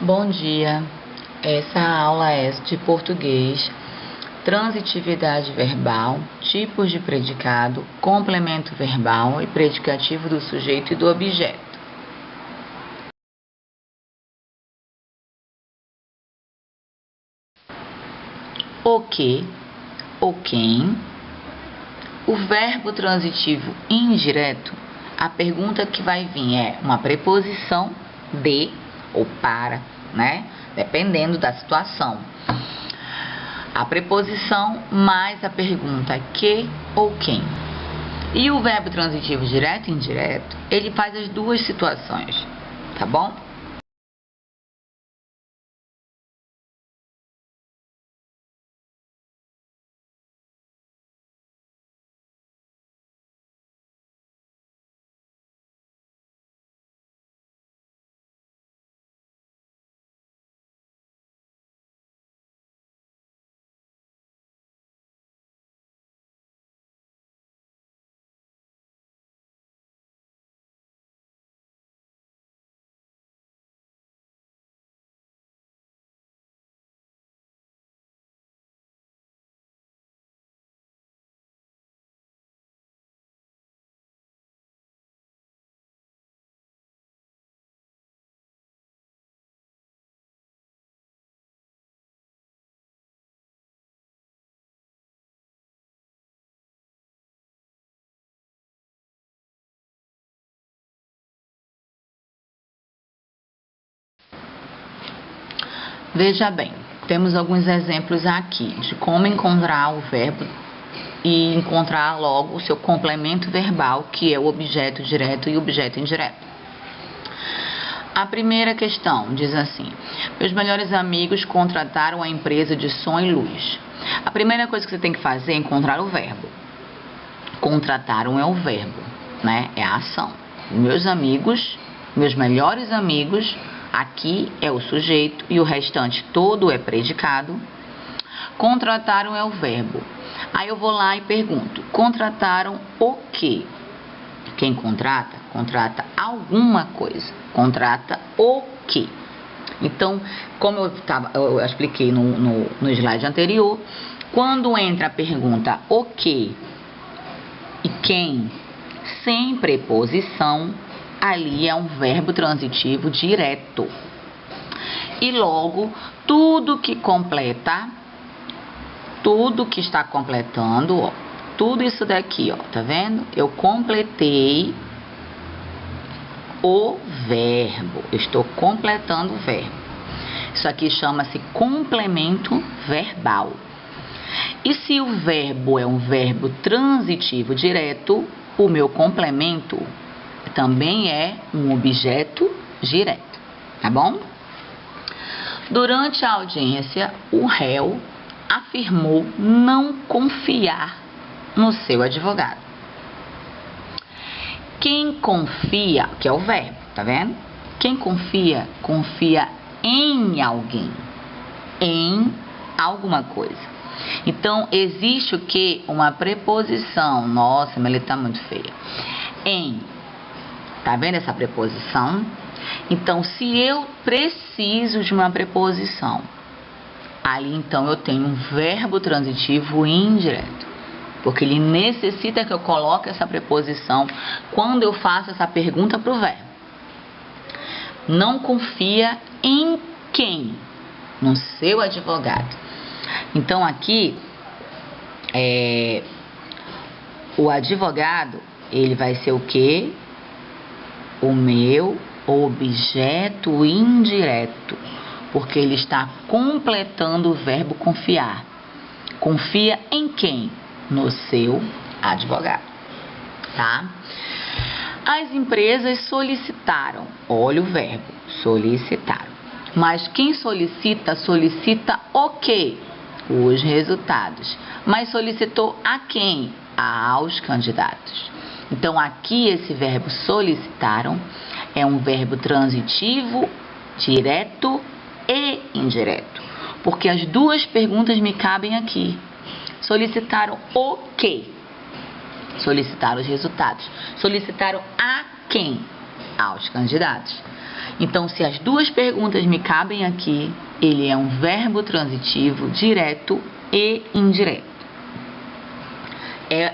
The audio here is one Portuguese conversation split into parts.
Bom dia, essa aula é de português, transitividade verbal, tipos de predicado, complemento verbal e predicativo do sujeito e do objeto. O que, o quem, o verbo transitivo indireto, a pergunta que vai vir é uma preposição de ou para, né? Dependendo da situação. A preposição mais a pergunta que ou quem. E o verbo transitivo direto e indireto, ele faz as duas situações, tá bom? Veja bem, temos alguns exemplos aqui de como encontrar o verbo e encontrar logo o seu complemento verbal, que é o objeto direto e o objeto indireto. A primeira questão diz assim: meus melhores amigos contrataram a empresa de som e luz. A primeira coisa que você tem que fazer é encontrar o verbo. Contrataram é o verbo, né? É a ação. Meus amigos, meus melhores amigos, aqui é o sujeito e o restante todo é predicado. Contrataram é o verbo. Aí eu vou lá e pergunto: contrataram o quê? Quem contrata? Contrata alguma coisa. Contrata o quê? Então, como eu expliquei no slide anterior, quando entra a pergunta o quê e quem, sem preposição, ali é um verbo transitivo direto. E logo, tudo que completa, tudo que está completando, ó, tudo isso daqui, ó, tá vendo? Eu completei o verbo. Eu estou completando o verbo. Isso aqui chama-se complemento verbal. E se o verbo é um verbo transitivo direto, o meu complemento também é um objeto direto, tá bom? Durante a audiência, o réu afirmou não confiar no seu advogado. Quem confia, que é o verbo, tá vendo? Quem confia, confia em alguém, em alguma coisa. Então, existe o que? Uma preposição. Nossa, mas ele tá muito feia. Em. Tá vendo essa preposição? Então, se eu preciso de uma preposição, ali então eu tenho um verbo transitivo indireto. Porque ele necessita que eu coloque essa preposição quando eu faço essa pergunta para o verbo. Não confia em quem? No seu advogado. Então, aqui, o advogado, ele vai ser o quê? O meu objeto indireto. Porque ele está completando o verbo confiar. Confia em quem? No seu advogado, tá? As empresas solicitaram, olha o verbo, solicitaram. Mas quem solicita, solicita o quê? Os resultados. Mas solicitou a quem? Aos candidatos. Então, aqui esse verbo solicitaram é um verbo transitivo, direto e indireto. Porque as duas perguntas me cabem aqui. Solicitaram o quê? Solicitaram os resultados. Solicitaram a quem? Aos candidatos. Então, se as duas perguntas me cabem aqui, ele é um verbo transitivo direto e indireto.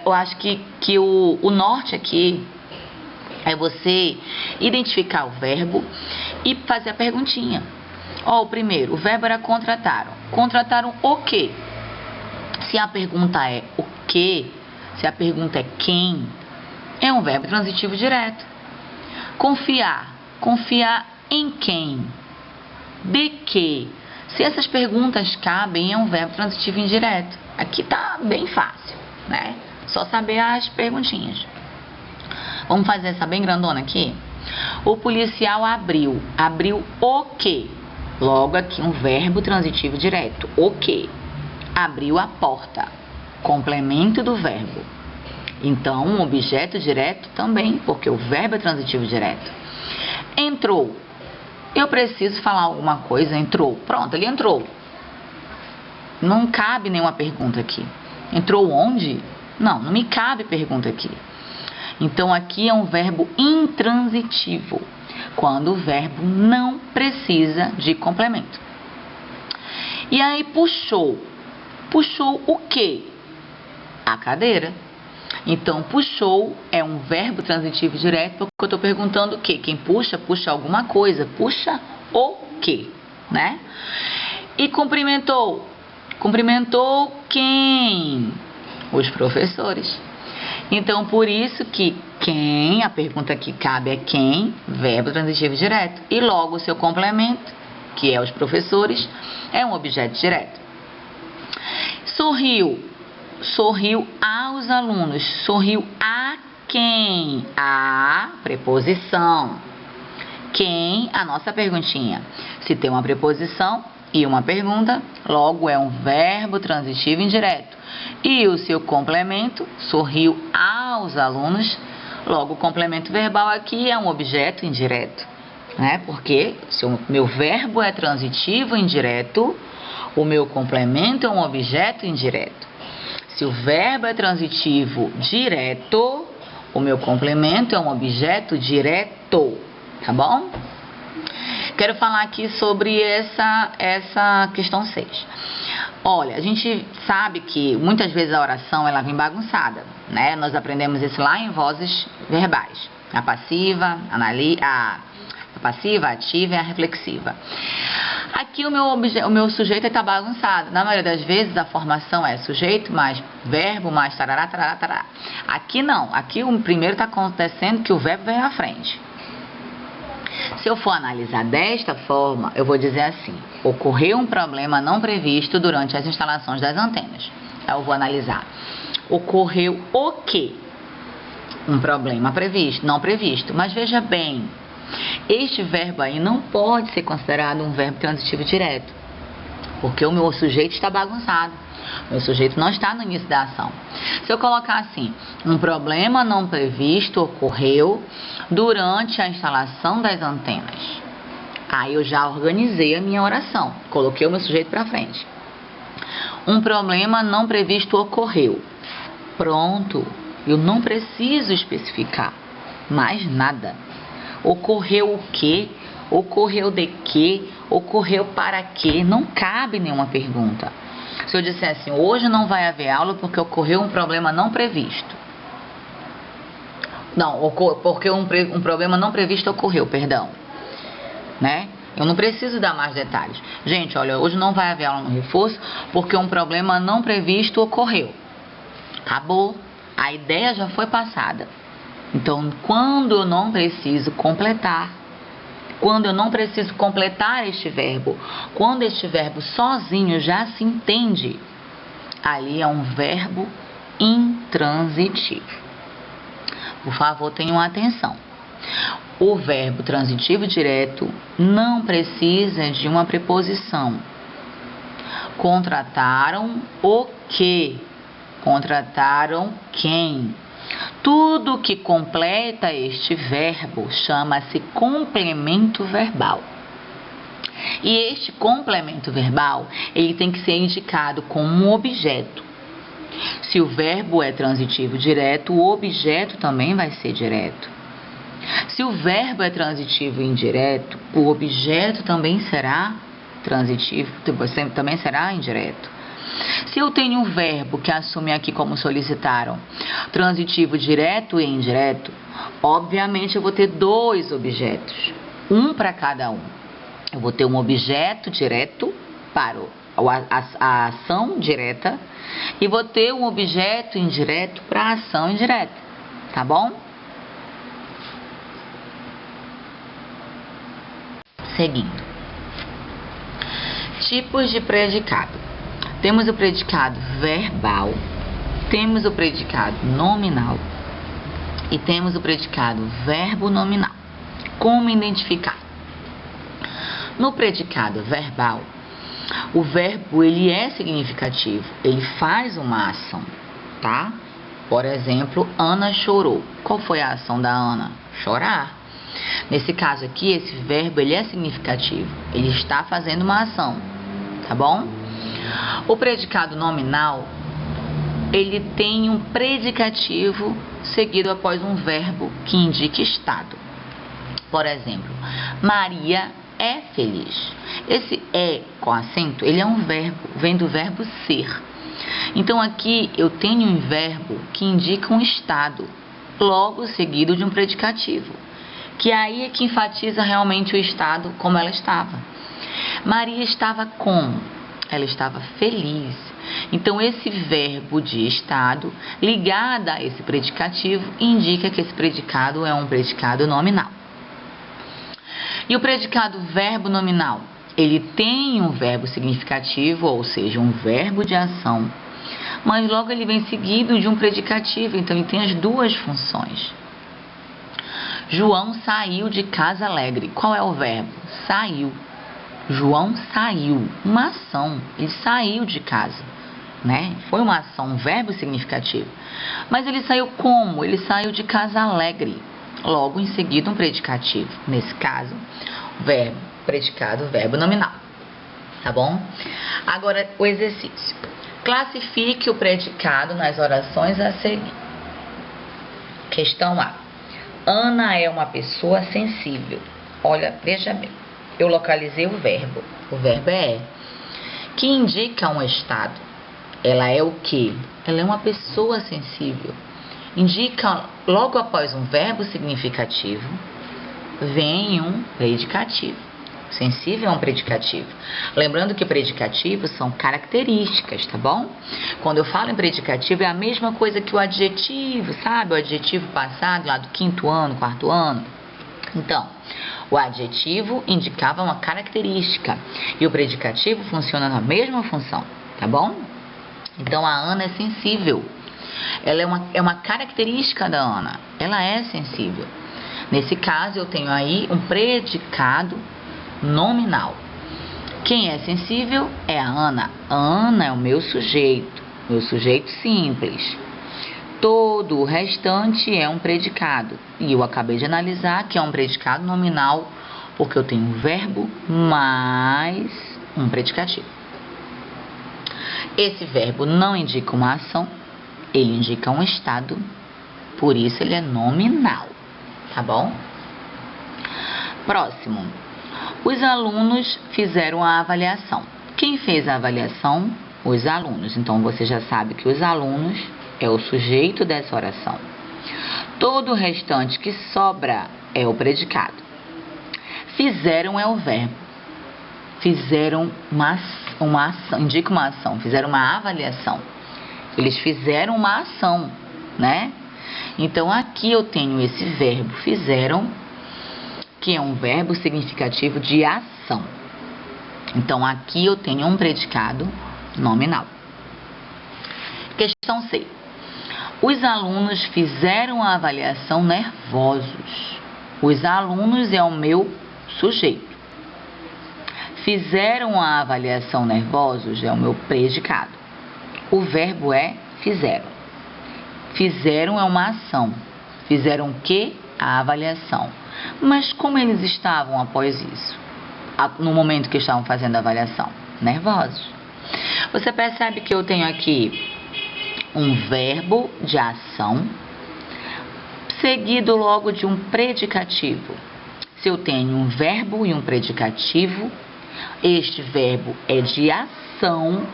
Eu acho que o norte aqui é você identificar o verbo e fazer a perguntinha. Ó, o primeiro, o verbo era contrataram. Contrataram o quê? Se a pergunta é o quê, se a pergunta é quem, é um verbo transitivo direto. Confiar. Confiar em quem? De que? Se essas perguntas cabem, é um verbo transitivo indireto. Aqui tá bem fácil, né? Só saber as perguntinhas. Vamos fazer essa bem grandona aqui? O policial abriu. Abriu o quê? Logo aqui um verbo transitivo direto. O quê? Abriu a porta. Complemento do verbo. Então, um objeto direto também, porque o verbo é transitivo direto. Entrou. Eu preciso falar alguma coisa. Entrou. Pronto, ele entrou. Não cabe nenhuma pergunta aqui. Entrou onde? Não me cabe pergunta aqui. Então, aqui é um verbo intransitivo, quando o verbo não precisa de complemento. E aí, puxou. Puxou o quê? A cadeira. Então, puxou é um verbo transitivo direto, porque eu estou perguntando o quê? Quem puxa, puxa alguma coisa. Puxa o quê? Né? E cumprimentou. Cumprimentou quem? Os professores. Então, por isso que quem, a pergunta que cabe é quem, verbo transitivo direto. E logo o seu complemento, que é os professores, é um objeto direto. Sorriu. Sorriu aos alunos. Sorriu a quem? A preposição. Quem? A nossa perguntinha. Se tem uma preposição e uma pergunta, logo é um verbo transitivo indireto. E o seu complemento, sorriu aos alunos, logo o complemento verbal aqui é um objeto indireto, né? Porque se o meu verbo é transitivo indireto, o meu complemento é um objeto indireto. Se o verbo é transitivo direto, o meu complemento é um objeto direto, tá bom? Quero falar aqui sobre essa questão 6. Olha, a gente sabe que muitas vezes a oração ela vem bagunçada, né? Nós aprendemos isso lá em vozes verbais. A passiva, a passiva, a ativa e a reflexiva. Aqui o meu sujeito está bagunçado. Na maioria das vezes a formação é sujeito mais verbo mais tarará, tarará, tarará. Aqui não. Aqui o primeiro está acontecendo que o verbo vem à frente. Se eu for analisar desta forma, eu vou dizer assim: ocorreu um problema não previsto durante as instalações das antenas. Eu vou analisar. Ocorreu o quê? Um problema previsto, não previsto. Mas veja bem, este verbo aí não pode ser considerado um verbo transitivo direto, porque o meu sujeito está bagunçado. O meu sujeito não está no início da ação. Se eu colocar assim, um problema não previsto ocorreu durante a instalação das antenas. Aí eu já organizei a minha oração, coloquei o meu sujeito para frente. Um problema não previsto ocorreu. Pronto, eu não preciso especificar mais nada. Ocorreu o quê? Ocorreu de quê? Ocorreu para quê? Não cabe nenhuma pergunta. Se eu disser assim, hoje não vai haver aula porque ocorreu um problema não previsto. Não, porque um problema não previsto ocorreu, perdão. Né? Eu não preciso dar mais detalhes. Gente, olha, hoje não vai haver aula no reforço porque um problema não previsto ocorreu. Acabou. A ideia já foi passada. Então, quando eu não preciso completar, este verbo, quando este verbo sozinho já se entende, ali é um verbo intransitivo. Por favor, tenham atenção. O verbo transitivo direto não precisa de uma preposição. Contrataram o quê? Contrataram quem? Tudo que completa este verbo chama-se complemento verbal. E este complemento verbal, ele tem que ser indicado como um objeto. Se o verbo é transitivo direto, o objeto também vai ser direto. Se o verbo é transitivo e indireto, o objeto também será transitivo, também será indireto. Se eu tenho um verbo que assume aqui como solicitaram, transitivo direto e indireto, obviamente eu vou ter dois objetos, um para cada um. Eu vou ter um objeto direto para a ação direta e vou ter um objeto indireto para a ação indireta, tá bom? Seguindo. Tipos de predicado. Temos o predicado verbal, temos o predicado nominal e temos o predicado verbo nominal. Como identificar? No predicado verbal, o verbo ele é significativo, ele faz uma ação, tá? Por exemplo, Ana chorou. Qual foi a ação da Ana? Chorar. Nesse caso aqui, esse verbo ele é significativo, ele está fazendo uma ação, tá bom? O predicado nominal, ele tem um predicativo seguido após um verbo que indica estado. Por exemplo, Maria é feliz. Esse é com acento, ele é um verbo, vem do verbo ser. Então aqui eu tenho um verbo que indica um estado, logo seguido de um predicativo, que aí é que enfatiza realmente o estado como ela estava. Maria estava como? Ela estava feliz. Então esse verbo de estado ligado a esse predicativo indica que esse predicado é um predicado nominal. E o predicado verbo nominal? Ele tem um verbo significativo, ou seja, um verbo de ação, mas logo ele vem seguido de um predicativo, então ele tem as duas funções. João saiu de casa alegre. Qual é o verbo? Saiu. João saiu, uma ação, ele saiu de casa, né? Foi uma ação, um verbo significativo. Mas ele saiu como? Ele saiu de casa alegre. Logo em seguida um predicativo. Nesse caso, verbo, predicado, verbo nominal. Tá bom? Agora o exercício. Classifique o predicado nas orações a seguir. Questão A. Ana é uma pessoa sensível. Olha, veja bem. Eu localizei o verbo. O verbo é que indica um estado. Ela é o quê? Ela é uma pessoa sensível. Indica, logo após um verbo significativo, vem um predicativo. Sensível é um predicativo. Lembrando que predicativos são características, tá bom? Quando eu falo em predicativo, é a mesma coisa que o adjetivo, sabe? O adjetivo passado, lá do 5º ano, 4º ano. Então, o adjetivo indicava uma característica e o predicativo funciona na mesma função, tá bom? Então, a Ana é sensível. Ela é uma característica da Ana. Ela é sensível. Nesse caso, eu tenho aí um predicado nominal. Quem é sensível é a Ana. A Ana é o meu sujeito simples. Todo o restante é um predicado. E eu acabei de analisar que é um predicado nominal, porque eu tenho um verbo mais um predicativo. Esse verbo não indica uma ação, ele indica um estado, por isso ele é nominal, tá bom? Próximo. Os alunos fizeram a avaliação. Quem fez a avaliação? Os alunos. Então, você já sabe que os alunos é o sujeito dessa oração. Todo o restante que sobra é o predicado. Fizeram é o verbo. Fizeram uma ação, indica uma ação. Fizeram uma avaliação. Eles fizeram uma ação, né? Então, aqui eu tenho esse verbo fizeram, que é um verbo significativo de ação. Então, aqui eu tenho um predicado nominal. Questão C. Os alunos fizeram a avaliação nervosos. Os alunos é o meu sujeito. Fizeram a avaliação nervosos é o meu predicado. O verbo é fizeram. Fizeram é uma ação. Fizeram o quê? A avaliação. Mas como eles estavam após isso? No momento que estavam fazendo a avaliação? Nervosos. Você percebe que eu tenho aqui um verbo de ação seguido logo de um predicativo. Se eu tenho um verbo e um predicativo, este verbo é de ação,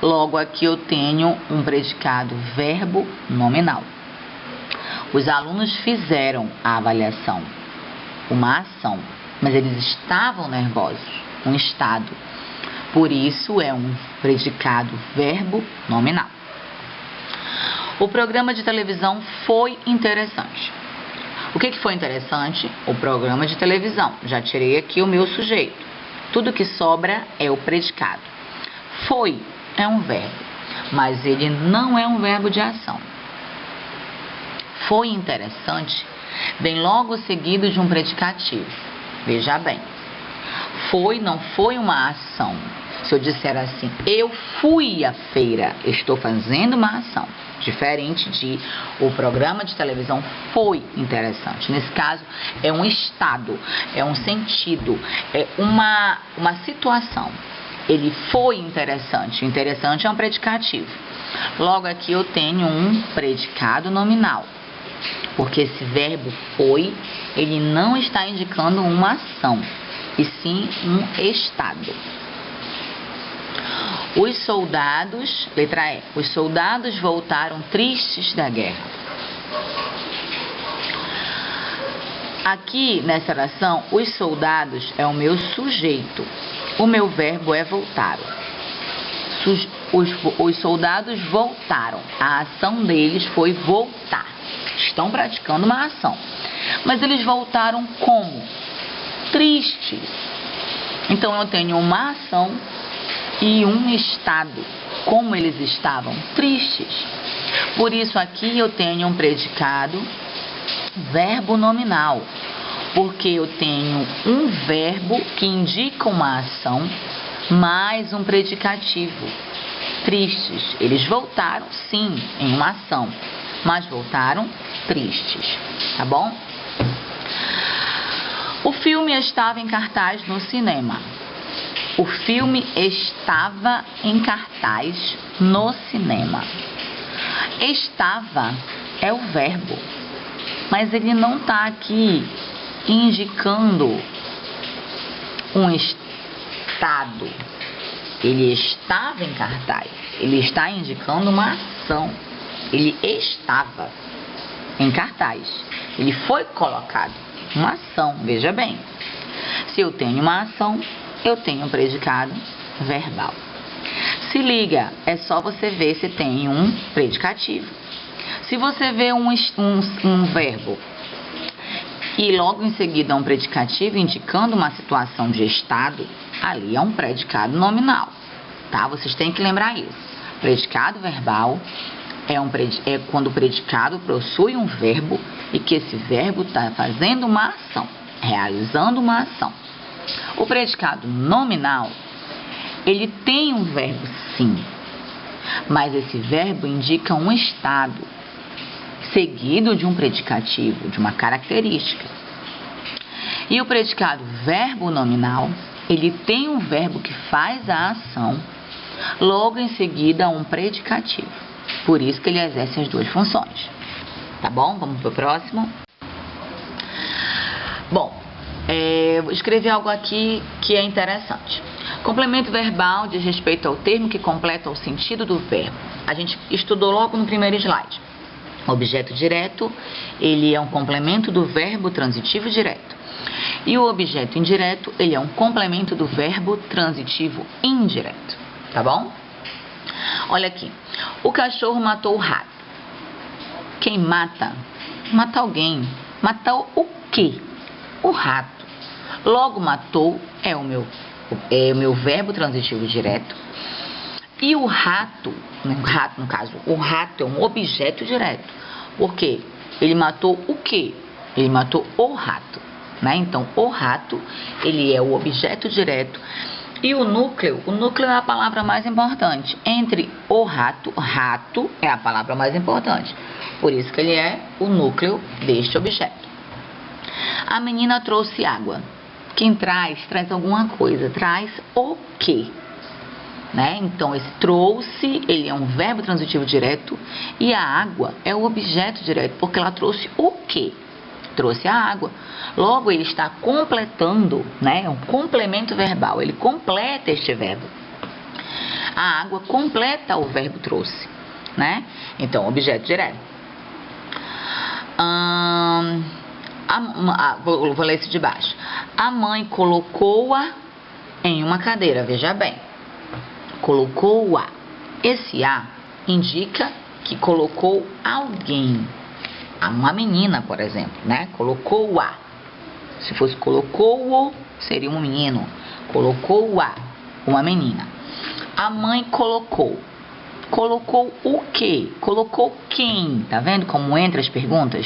logo aqui eu tenho um predicado verbo nominal. Os alunos fizeram a avaliação, uma ação, mas eles estavam nervosos, um estado. Por isso é um predicado verbo nominal. O programa de televisão foi interessante. O que foi interessante? O programa de televisão. Já tirei aqui o meu sujeito. Tudo que sobra é o predicado. Foi é um verbo, mas ele não é um verbo de ação. Foi interessante vem logo seguido de um predicativo. Veja bem. Foi não foi uma ação. Se eu disser assim, eu fui à feira, estou fazendo uma ação. Diferente de o programa de televisão foi interessante. Nesse caso, é um estado, é um sentido, é uma situação. Ele foi interessante. Interessante é um predicativo. Logo aqui eu tenho um predicado nominal. Porque esse verbo foi, ele não está indicando uma ação, e sim um estado. Os soldados, letra E, os soldados voltaram tristes da guerra. Aqui nessa oração, os soldados é o meu sujeito. O meu verbo é voltaram. Os soldados voltaram. A ação deles foi voltar. Estão praticando uma ação. Mas eles voltaram como? Tristes. Então eu tenho uma ação e um estado, como eles estavam tristes. Por isso aqui eu tenho um predicado verbo nominal, porque eu tenho um verbo que indica uma ação mais um predicativo. Tristes. Eles voltaram sim em uma ação, mas voltaram tristes, tá bom? O filme estava em cartaz no cinema. O filme estava em cartaz no cinema. Estava é o verbo, mas ele não está aqui indicando um estado. Ele estava em cartaz. Ele está indicando uma ação. Ele estava em cartaz. Ele foi colocado. Uma ação. Veja bem. Se eu tenho uma ação, eu tenho um predicado verbal. Se liga, é só você ver se tem um predicativo. Se você vê um verbo e logo em seguida um predicativo indicando uma situação de estado, ali é um predicado nominal, tá? Vocês têm que lembrar isso. Predicado verbal é quando o predicado possui um verbo e que esse verbo está fazendo uma ação, realizando uma ação. O predicado nominal, ele tem um verbo sim, mas esse verbo indica um estado, seguido de um predicativo, de uma característica. E o predicado verbo nominal, ele tem um verbo que faz a ação, logo em seguida um predicativo. Por isso que ele exerce as duas funções. Tá bom? Vamos para o próximo. Bom, vou escrever algo aqui que é interessante. Complemento verbal diz respeito ao termo que completa o sentido do verbo. A gente estudou logo no primeiro slide. Objeto direto, ele é um complemento do verbo transitivo direto. E o objeto indireto, ele é um complemento do verbo transitivo indireto. Tá bom? Olha aqui. O cachorro matou o rato. Quem mata? Mata alguém. Matou o quê? O rato. Logo, matou é o meu verbo transitivo direto. E o rato, no caso, o rato é um objeto direto. Por quê? Ele matou o quê? Ele matou o rato, né? Então, o rato, ele é o objeto direto. E o núcleo é a palavra mais importante. Entre o rato é a palavra mais importante. Por isso que ele é o núcleo deste objeto. A menina trouxe água. Quem traz alguma coisa. Traz o quê? né? Então, esse trouxe, ele é um verbo transitivo direto e a água é o objeto direto, porque ela trouxe o quê? Trouxe a água. Logo, ele está completando, né? É um complemento verbal, ele completa este verbo. A água completa o verbo trouxe, né? Então, objeto direto. Vou ler esse de baixo. A mãe colocou-a em uma cadeira, veja bem. Colocou-a. Esse a indica que colocou alguém. Uma menina, por exemplo, né? Colocou-a. Se fosse colocou-o, seria um menino. Colocou-a, uma menina. A mãe colocou. Colocou o quê? Colocou quem? Tá vendo como entra as perguntas?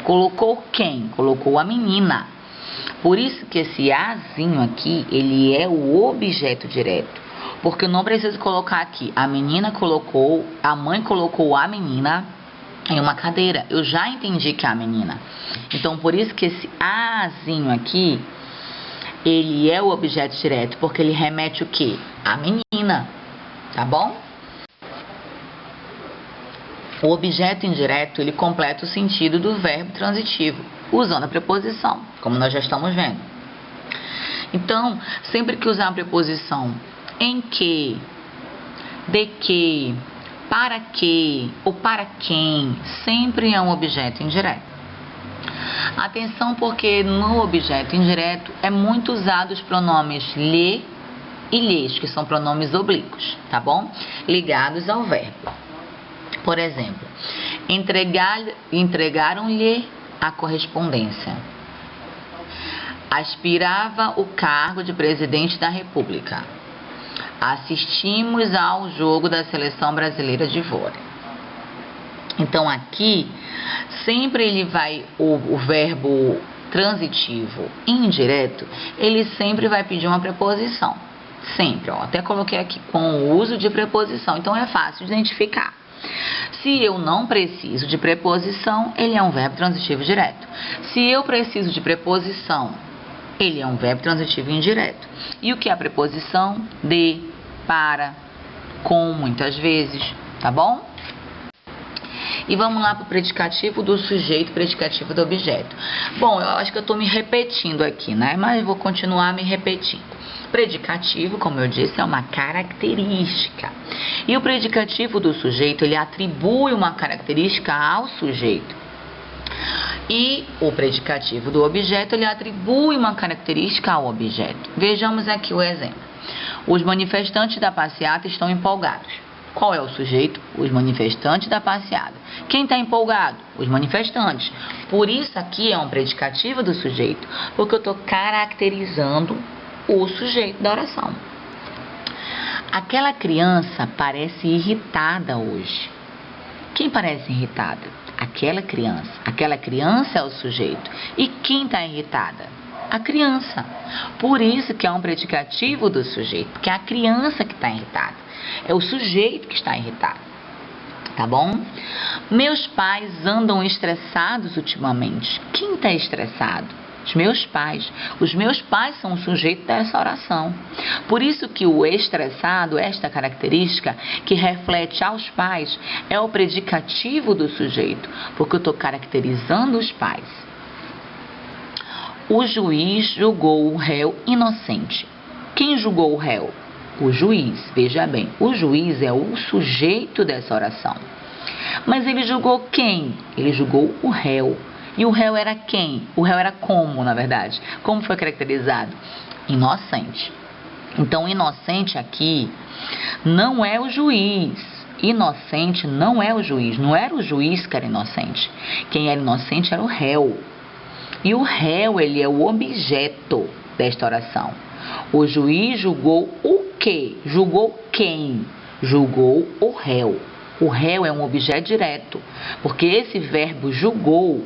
Colocou quem? Colocou a menina. Por isso que esse azinho aqui, ele é o objeto direto. Porque eu não preciso colocar aqui. A menina colocou, a mãe colocou a menina em uma cadeira. Eu já entendi que é a menina. Então, por isso que esse azinho aqui, ele é o objeto direto. Porque ele remete o quê? A menina. Tá bom? O objeto indireto, ele completa o sentido do verbo transitivo, usando a preposição, como nós já estamos vendo. Então, sempre que usar a preposição em que, de que, para que ou para quem, sempre é um objeto indireto. Atenção, porque no objeto indireto é muito usado os pronomes lhe e lhes, que são pronomes oblíquos, tá bom? Ligados ao verbo. Por exemplo, entregaram-lhe a correspondência. Aspirava o cargo de presidente da República. Assistimos ao jogo da Seleção Brasileira de Vôlei. Então, aqui, sempre ele vai, o verbo transitivo indireto, ele sempre vai pedir uma preposição. Sempre, ó. Até coloquei aqui com o uso de preposição. Então, é fácil de identificar. Se eu não preciso de preposição, ele é um verbo transitivo direto. Se eu preciso de preposição, ele é um verbo transitivo indireto. E o que é a preposição? De, para, com, muitas vezes, tá bom? E vamos lá para o predicativo do sujeito, predicativo do objeto. Bom, eu acho que eu estou me repetindo aqui, né? Mas vou continuar me repetindo. Predicativo, como eu disse, é uma característica. E o predicativo do sujeito, ele atribui uma característica ao sujeito. E o predicativo do objeto, ele atribui uma característica ao objeto. Vejamos aqui o exemplo. Os manifestantes da passeata estão empolgados. Qual é o sujeito? Os manifestantes da passeada. Quem está empolgado? Os manifestantes. Por isso aqui é um predicativo do sujeito, porque eu estou caracterizando o sujeito da oração. Aquela criança parece irritada hoje. Quem parece irritada? Aquela criança. Aquela criança é o sujeito. E quem está irritada? A criança. Por isso que é um predicativo do sujeito, porque é a criança que está irritada. É o sujeito que está irritado. Tá bom? Meus pais andam estressados ultimamente. Quem está estressado? Os meus pais. Os meus pais são o sujeito dessa oração. Por isso que o estressado, esta característica que reflete aos pais, é o predicativo do sujeito, porque eu estou caracterizando os pais. O juiz julgou o réu inocente. Quem julgou o réu? O juiz. Veja bem, o juiz é o sujeito dessa oração. Mas ele julgou quem? Ele julgou o réu. E o réu era quem? O réu era como, na verdade? Como foi caracterizado? Inocente. Então, inocente aqui não é o juiz. Inocente não é o juiz. Não era o juiz que era inocente. Quem era inocente era o réu. E o réu, ele é o objeto desta oração. O juiz julgou o quê? Julgou quem? Julgou o réu. O réu é um objeto direto, porque esse verbo julgou,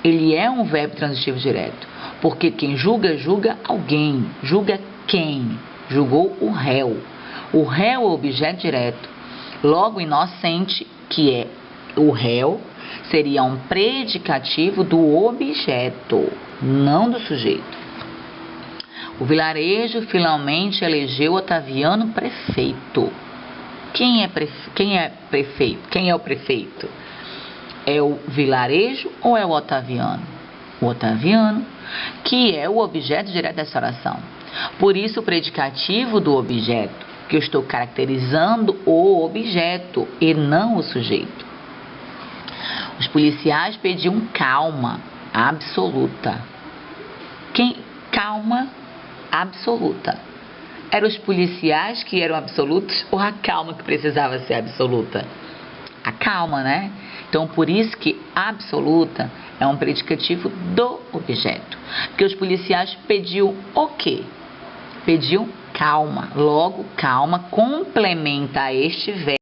ele é um verbo transitivo direto, porque quem julga, julga alguém. Julga quem? Julgou o réu. O réu é o objeto direto. Logo, inocente, que é o réu, seria um predicativo do objeto, não do sujeito. O vilarejo finalmente elegeu Otaviano prefeito. Quem é prefeito? Quem é o prefeito? É o vilarejo ou é o Otaviano? O Otaviano, que é o objeto direto dessa oração. Por isso o predicativo do objeto, que eu estou caracterizando o objeto e não o sujeito. Os policiais pediam calma absoluta. Calma absoluta. Eram os policiais que eram absolutos ou a calma que precisava ser absoluta? A calma, né? Então, por isso que absoluta é um predicativo do objeto. Porque os policiais pediam o quê? Pediam calma. Logo, calma complementa este verbo.